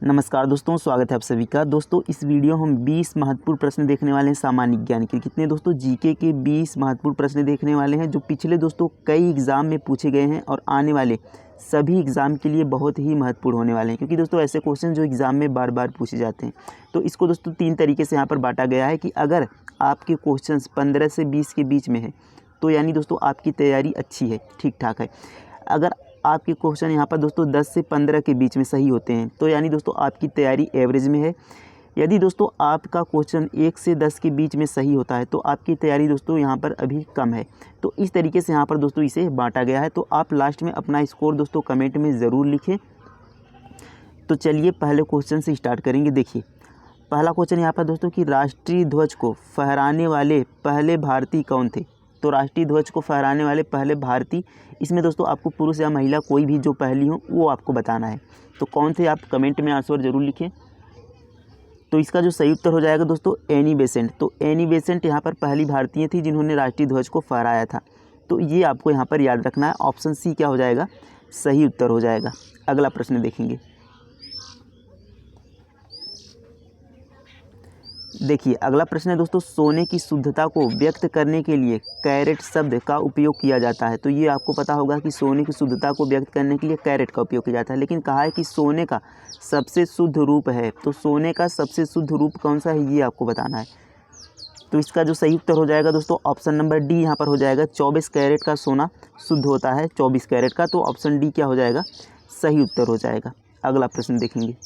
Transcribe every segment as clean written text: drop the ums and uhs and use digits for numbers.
नमस्कार दोस्तों, स्वागत है आप सभी का। दोस्तों इस वीडियो हम 20 महत्वपूर्ण प्रश्न देखने वाले हैं सामान्य ज्ञान के। कितने दोस्तों? जीके के 20 महत्वपूर्ण प्रश्न देखने वाले हैं जो पिछले दोस्तों कई एग्ज़ाम में पूछे गए हैं और आने वाले सभी एग्ज़ाम के लिए बहुत ही महत्वपूर्ण होने वाले हैं, क्योंकि दोस्तों ऐसे क्वेश्चन जो एग्ज़ाम में बार बार पूछे जाते हैं। तो इसको दोस्तों 3 तरीके से यहाँ पर बांटा गया है कि अगर आपके क्वेश्चन 15 से 20 के बीच में है तो यानी दोस्तों आपकी तैयारी अच्छी है, ठीक ठाक है। अगर आपके क्वेश्चन यहाँ पर दोस्तों 10 से 15 के बीच में सही होते हैं तो यानी दोस्तों आपकी तैयारी एवरेज में है। यदि दोस्तों आपका क्वेश्चन 1 से 10 के बीच में सही होता है तो आपकी तैयारी दोस्तों यहाँ पर अभी कम है। तो इस तरीके से यहाँ पर दोस्तों इसे बांटा गया है। तो आप लास्ट में अपना स्कोर दोस्तों कमेंट में ज़रूर लिखें। तो चलिए पहले क्वेश्चन से स्टार्ट करेंगे। देखिए पहला क्वेश्चन यहाँ पर दोस्तों कि राष्ट्रीय ध्वज को फहराने वाले पहले भारतीय कौन थे? तो राष्ट्रीय ध्वज को फहराने वाले पहले भारतीय, इसमें दोस्तों आपको पुरुष या महिला कोई भी जो पहली हो वो आपको बताना है। तो कौन थे आप कमेंट में आंसर ज़रूर लिखें। तो इसका जो सही उत्तर हो जाएगा दोस्तों एनी बेसेंट। तो एनी बेसेंट यहाँ पर पहली भारतीय थी जिन्होंने राष्ट्रीय ध्वज को फहराया था। तो ये आपको यहाँ पर याद रखना है। ऑप्शन सी क्या हो जाएगा? सही उत्तर हो जाएगा। अगला प्रश्न देखेंगे। देखिए अगला प्रश्न है दोस्तों, सोने की शुद्धता को व्यक्त करने के लिए कैरेट शब्द का उपयोग किया जाता है। तो ये आपको पता होगा कि सोने की शुद्धता को व्यक्त करने के लिए कैरेट का उपयोग किया जाता है, लेकिन कहा है कि सोने का सबसे शुद्ध रूप है। तो सोने का सबसे शुद्ध रूप कौन सा है ये आपको बताना है। तो इसका जो सही उत्तर हो जाएगा दोस्तों ऑप्शन नंबर डी यहाँ पर हो जाएगा। 24 कैरेट का सोना शुद्ध होता है, 24 कैरेट का। तो ऑप्शन डी क्या हो जाएगा? सही उत्तर हो जाएगा। अगला प्रश्न देखेंगे।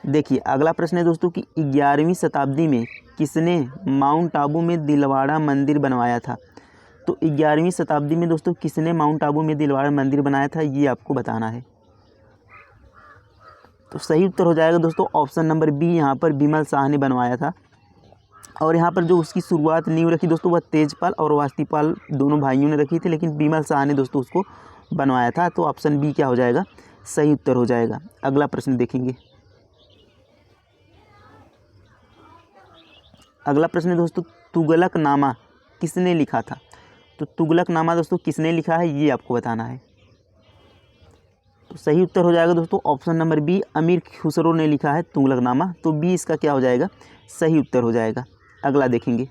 देखिए अगला प्रश्न है दोस्तों कि 11वीं शताब्दी में किसने माउंट आबू में दिलवाड़ा मंदिर बनवाया था? तो 11वीं शताब्दी में दोस्तों किसने माउंट आबू में दिलवाड़ा मंदिर बनाया था ये आपको बताना है। तो सही उत्तर हो जाएगा दोस्तों ऑप्शन नंबर बी, यहाँ पर बिमल शाह ने बनवाया था। और यहाँ पर जो उसकी शुरुआत नींव रखी दोस्तों वह तेजपाल और वास्तिपाल दोनों भाइयों ने रखी थी, लेकिन बिमल शाह ने दोस्तों उसको बनवाया था। तो ऑप्शन बी क्या हो जाएगा? सही उत्तर हो जाएगा। अगला प्रश्न देखेंगे। अगला प्रश्न है दोस्तों, तुगलकनामा किसने लिखा था? तो तुगलकनामा दोस्तों किसने लिखा है ये आपको बताना है। तो सही उत्तर हो जाएगा दोस्तों ऑप्शन नंबर बी, अमीर खुसरो ने लिखा है तुगलकनामा। तो बी इसका क्या हो जाएगा? सही उत्तर हो जाएगा। अगला देखेंगे।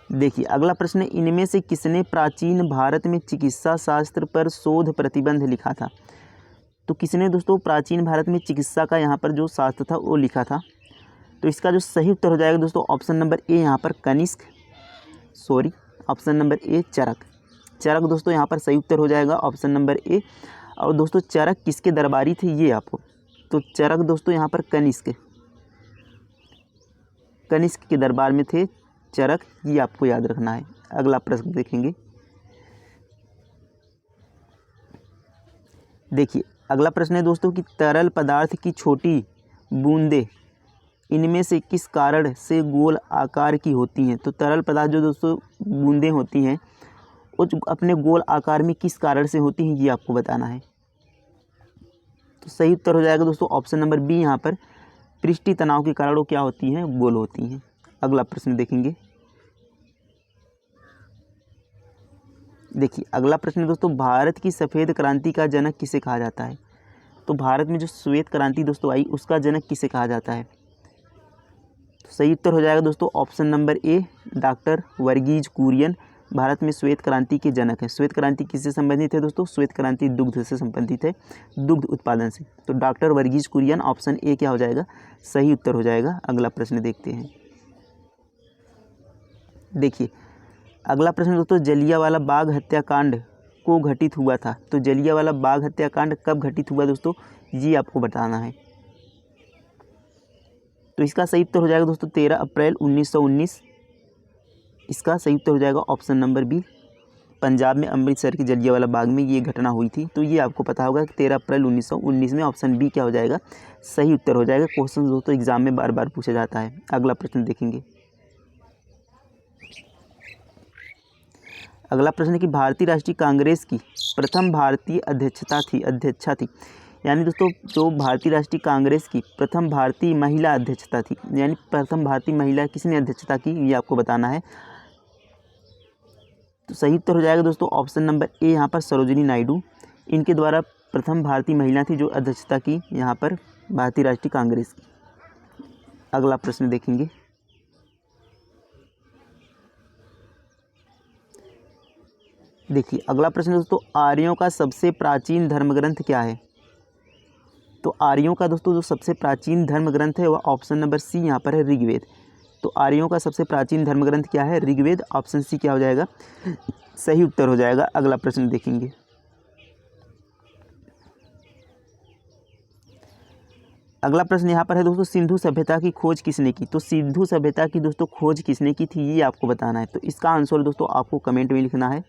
देखिए अगला प्रश्न है, इनमें से किसने प्राचीन भारत में चिकित्सा शास्त्र पर शोध प्रतिबंध लिखा था? तो किसने दोस्तों प्राचीन भारत में चिकित्सा का यहाँ पर जो शास्त्र था वो लिखा था? तो इसका जो सही उत्तर हो जाएगा दोस्तों ऑप्शन नंबर ए, यहाँ पर कनिष्क, ऑप्शन नंबर ए चरक। चरक दोस्तों यहाँ पर सही उत्तर हो जाएगा ऑप्शन नंबर ए। और दोस्तों चरक किसके दरबारी थे ये आपको? तो चरक दोस्तों यहाँ पर कनिष्क के दरबार में थे चरक, ये आपको याद रखना है। अगला प्रश्न देखेंगे। देखिए अगला प्रश्न है दोस्तों कि तरल पदार्थ की छोटी बूंदें इनमें से किस कारण से गोल आकार की होती हैं? तो तरल पदार्थ जो दोस्तों बूंदें होती हैं वो अपने गोल आकार में किस कारण से होती हैं ये आपको बताना है। तो सही उत्तर हो जाएगा दोस्तों ऑप्शन नंबर बी, यहाँ पर पृष्ठीय तनाव के कारण वो क्या होती हैं? गोल होती हैं। अगला प्रश्न देखेंगे। देखिए अगला प्रश्न दोस्तों, भारत की सफ़ेद क्रांति का जनक किसे कहा जाता है? तो भारत में जो श्वेत क्रांति दोस्तों आई उसका जनक किसे कहा जाता है? तो सही उत्तर हो जाएगा दोस्तों option number A, doctor Varghese Kurien Bharat में श्वेत क्रांति के जनक हैं। श्वेत क्रांति किससे संबंधित है दोस्तों? श्वेत क्रांति दुग्ध से संबंधित है, दुग्ध उत्पादन से। तो doctor Varghese Kurien, option A क्या हो जाएगा? सही उत्तर हो जाएगा। अगला प्रश्न देखते हैं। देखिए अगला प्रश्न दोस्तों, जलियांवाला बाग हत्याकांड को घटित हुआ था। तो जलियांवाला बाग हत्याकांड कब घटित हुआ दोस्तों ये आपको बताना है। तो इसका सही उत्तर हो जाएगा दोस्तों 13 अप्रैल 1919। इसका सही उत्तर हो जाएगा ऑप्शन नंबर बी, पंजाब में अमृतसर की जलियांवाला बाग में ये घटना हुई थी। तो ये आपको पता होगा कि 13 अप्रैल 1919 में। ऑप्शन बी क्या हो जाएगा? सही उत्तर हो जाएगा। क्वेश्चन दोस्तों एग्जाम में बार बार पूछा जाता है। अगला प्रश्न देखेंगे। अगला प्रश्न है कि भारतीय राष्ट्रीय कांग्रेस की प्रथम भारतीय अध्यक्षा थी। यानी दोस्तों जो भारतीय राष्ट्रीय कांग्रेस की प्रथम भारतीय महिला अध्यक्षता थी, यानी प्रथम भारतीय महिला किसने अध्यक्षता की ये आपको बताना है। तो सही उत्तर हो जाएगा दोस्तों ऑप्शन नंबर ए यहाँ पर सरोजिनी नायडू। इनके द्वारा प्रथम भारतीय महिला थी जो अध्यक्षता की यहाँ पर भारतीय राष्ट्रीय कांग्रेस की। अगला प्रश्न देखेंगे। देखिए अगला प्रश्न दोस्तों, आर्यों का सबसे प्राचीन धर्म ग्रंथ क्या है? तो आर्यों का दोस्तों जो सबसे प्राचीन धर्म ग्रंथ है वह ऑप्शन नंबर सी यहाँ पर है ऋग्वेद। तो आर्यों का सबसे प्राचीन धर्म ग्रंथ क्या है? ऋग्वेद। ऑप्शन सी क्या हो जाएगा? सही उत्तर हो जाएगा। अगला प्रश्न देखेंगे। अगला प्रश्न यहाँ पर है दोस्तों, सिंधु सभ्यता की खोज किसने की? तो सिंधु सभ्यता की दोस्तों खोज किसने की थी ये आपको बताना है। तो इसका आंसर दोस्तों आपको कमेंट में लिखना है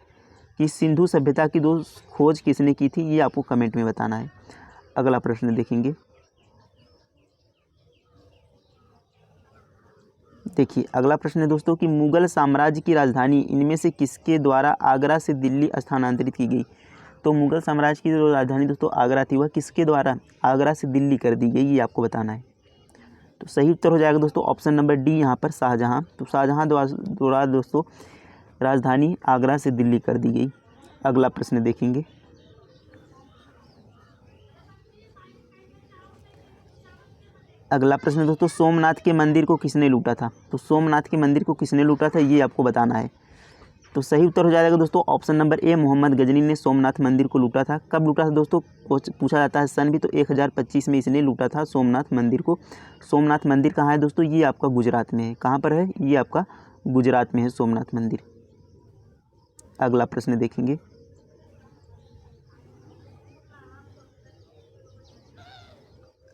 कि सिंधु सभ्यता की खोज किसने की थी, ये आपको कमेंट में बताना है। अगला प्रश्न देखेंगे। देखिए अगला प्रश्न है दोस्तों कि मुगल साम्राज्य की राजधानी इनमें से किसके द्वारा आगरा से दिल्ली स्थानांतरित की गई? तो मुगल साम्राज्य की जो राजधानी दोस्तों आगरा थी वह किसके द्वारा आगरा से दिल्ली कर दी गई, ये आपको बताना है। तो सही उत्तर हो जाएगा दोस्तों ऑप्शन नंबर डी यहाँ पर शाहजहाँ। तो शाहजहाँ द्वारा दोस्तों राजधानी आगरा से दिल्ली कर दी गई। अगला प्रश्न देखेंगे। अगला प्रश्न दोस्तों, सोमनाथ के मंदिर को किसने लूटा था? तो सोमनाथ के मंदिर को किसने लूटा था ये आपको बताना है। तो सही उत्तर हो जाएगा दोस्तों option number A Mohammed Ghazni ने सोमनाथ मंदिर को लूटा था। कब लूटा था दोस्तों पूछा जाता है सन भी, तो 1025 में इसने लूटा था सोमनाथ मंदिर को। सोमनाथ मंदिर कहाँ है दोस्तों? ये आपका गुजरात में है। कहाँ पर है? ये आपका गुजरात में है सोमनाथ मंदिर। अगला प्रश्न देखेंगे।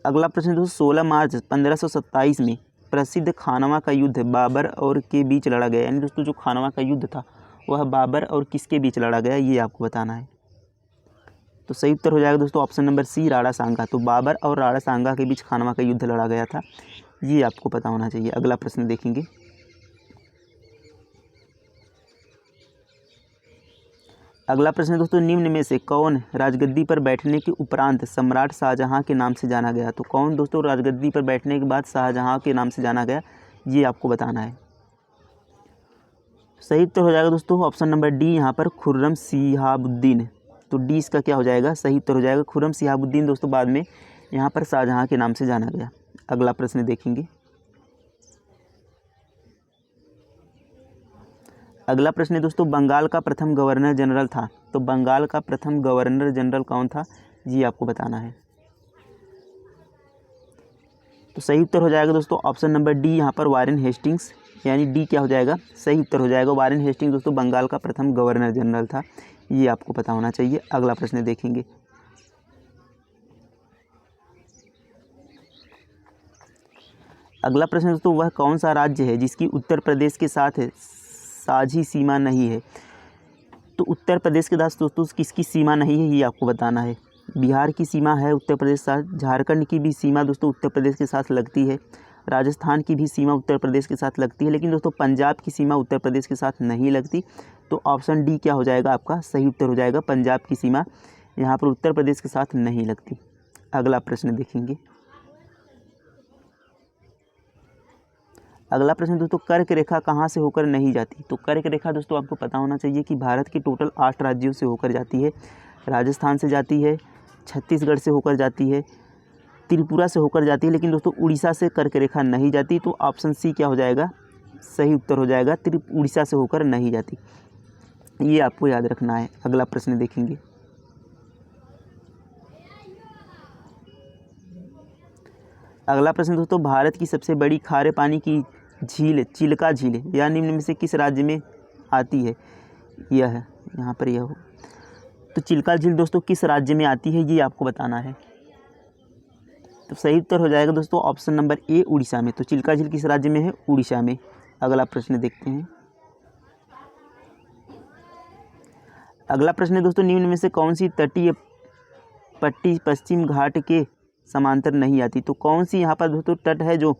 अगला प्रश्न दोस्तों, 16 मार्च 1527 में प्रसिद्ध खानवा का युद्ध बाबर और के बीच लड़ा गया। यानी दोस्तों जो खानवा का युद्ध था वह बाबर और किसके बीच लड़ा गया, ये आपको बताना है। तो सही उत्तर हो जाएगा दोस्तों ऑप्शन नंबर सी राणा सांगा। तो बाबर और राणा सांगा के बीच खानवा का युद्ध लड़ा गया था, ये आपको पता होना चाहिए। अगला प्रश्न देखेंगे। अगला प्रश्न दोस्तों, निम्न में से कौन राजगद्दी पर बैठने के उपरांत सम्राट शाहजहां के नाम से जाना गया? तो कौन दोस्तों राजगद्दी पर बैठने के बाद शाहजहां के नाम से जाना गया, ये आपको बताना है। सही उत्तर हो जाएगा दोस्तों ऑप्शन नंबर डी यहाँ पर खुर्रम सिहाबुद्दीन। तो डी इसका क्या हो जाएगा? सही उत्तर हो जाएगा खुर्रम सिहाबुद्दीन। दोस्तों बाद में यहाँ पर शाहजहां के नाम से जाना गया। अगला प्रश्न देखेंगे। अगला प्रश्न है दोस्तों, बंगाल का प्रथम गवर्नर जनरल था। तो बंगाल का प्रथम गवर्नर जनरल कौन था, ये आपको बताना है। तो सही उत्तर हो जाएगा दोस्तों ऑप्शन नंबर डी यहाँ पर वारेन हेस्टिंग्स। यानी डी क्या हो जाएगा? सही उत्तर हो जाएगा वारेन हेस्टिंग्स। दोस्तों बंगाल का प्रथम गवर्नर जनरल था, ये आपको पता होना चाहिए। अगला प्रश्न देखेंगे। अगला प्रश्न दोस्तों, वह कौन सा राज्य है जिसकी उत्तर प्रदेश के साथ साझी सीमा नहीं है? तो उत्तर प्रदेश के साथ दोस्तों किसकी सीमा नहीं है, ये आपको बताना है। बिहार की सीमा है उत्तर प्रदेश के साथ, झारखंड की भी सीमा दोस्तों उत्तर प्रदेश के साथ लगती है, राजस्थान की भी सीमा उत्तर प्रदेश के साथ लगती है, लेकिन दोस्तों पंजाब की सीमा उत्तर प्रदेश के साथ नहीं लगती। तो ऑप्शन डी क्या हो जाएगा आपका? सही उत्तर हो जाएगा पंजाब की सीमा यहाँ पर उत्तर प्रदेश के साथ नहीं लगती। अगला प्रश्न देखेंगे। अगला प्रश्न दोस्तों, कर्क रेखा कहाँ से होकर नहीं जाती? तो कर्क रेखा दोस्तों आपको पता होना चाहिए कि भारत के टोटल 8 राज्यों से होकर जाती है। राजस्थान से जाती है, छत्तीसगढ़ से होकर जाती है, त्रिपुरा से होकर जाती है, लेकिन दोस्तों उड़ीसा से कर्क रेखा नहीं जाती। तो ऑप्शन सी क्या हो जाएगा? सही उत्तर हो जाएगा उड़ीसा से होकर नहीं जाती, ये आपको याद रखना है। अगला प्रश्न देखेंगे। अगला प्रश्न दोस्तों, भारत की सबसे बड़ी खारे पानी की झील चिल्का झील या निम्न में से किस राज्य में आती है? यह है यहाँ पर यह हो। तो चिल्का झील दोस्तों किस राज्य में आती है, ये आपको बताना है। तो सही उत्तर हो जाएगा दोस्तों ऑप्शन नंबर ए उड़ीसा में। तो चिल्का झील किस राज्य में है? उड़ीसा में। अगला प्रश्न देखते हैं। अगला प्रश्न है दोस्तों, निम्न में से कौन सी तटीय पट्टी पश्चिम घाट के समांतर नहीं आती? तो कौन सी यहाँ पर दोस्तों तट है जो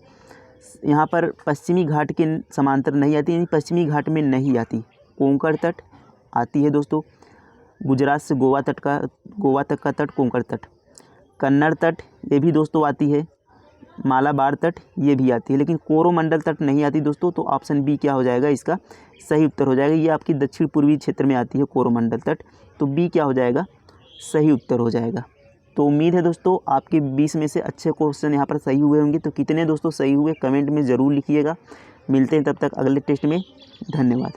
यहाँ पर पश्चिमी घाट के समांतर नहीं आती, यानी पश्चिमी घाट में नहीं आती? कोंकण तट आती है दोस्तों, गुजरात से गोवा तक का तट कोंकण तट, कन्नड़ तट ये भी दोस्तों आती है, मालाबार तट ये भी आती है, लेकिन कोरोमंडल तट नहीं आती दोस्तों। तो ऑप्शन बी क्या हो जाएगा इसका? सही उत्तर हो जाएगा। ये आपकी दक्षिण पूर्वी क्षेत्र में आती है कोरोमंडल तट, तो बी क्या हो जाएगा, सही उत्तर हो जाएगा। तो उम्मीद है दोस्तों आपके 20 में से अच्छे क्वेश्चन यहाँ पर सही हुए होंगे। तो कितने दोस्तों सही हुए कमेंट में ज़रूर लिखिएगा। मिलते हैं तब तक अगले टेस्ट में। धन्यवाद।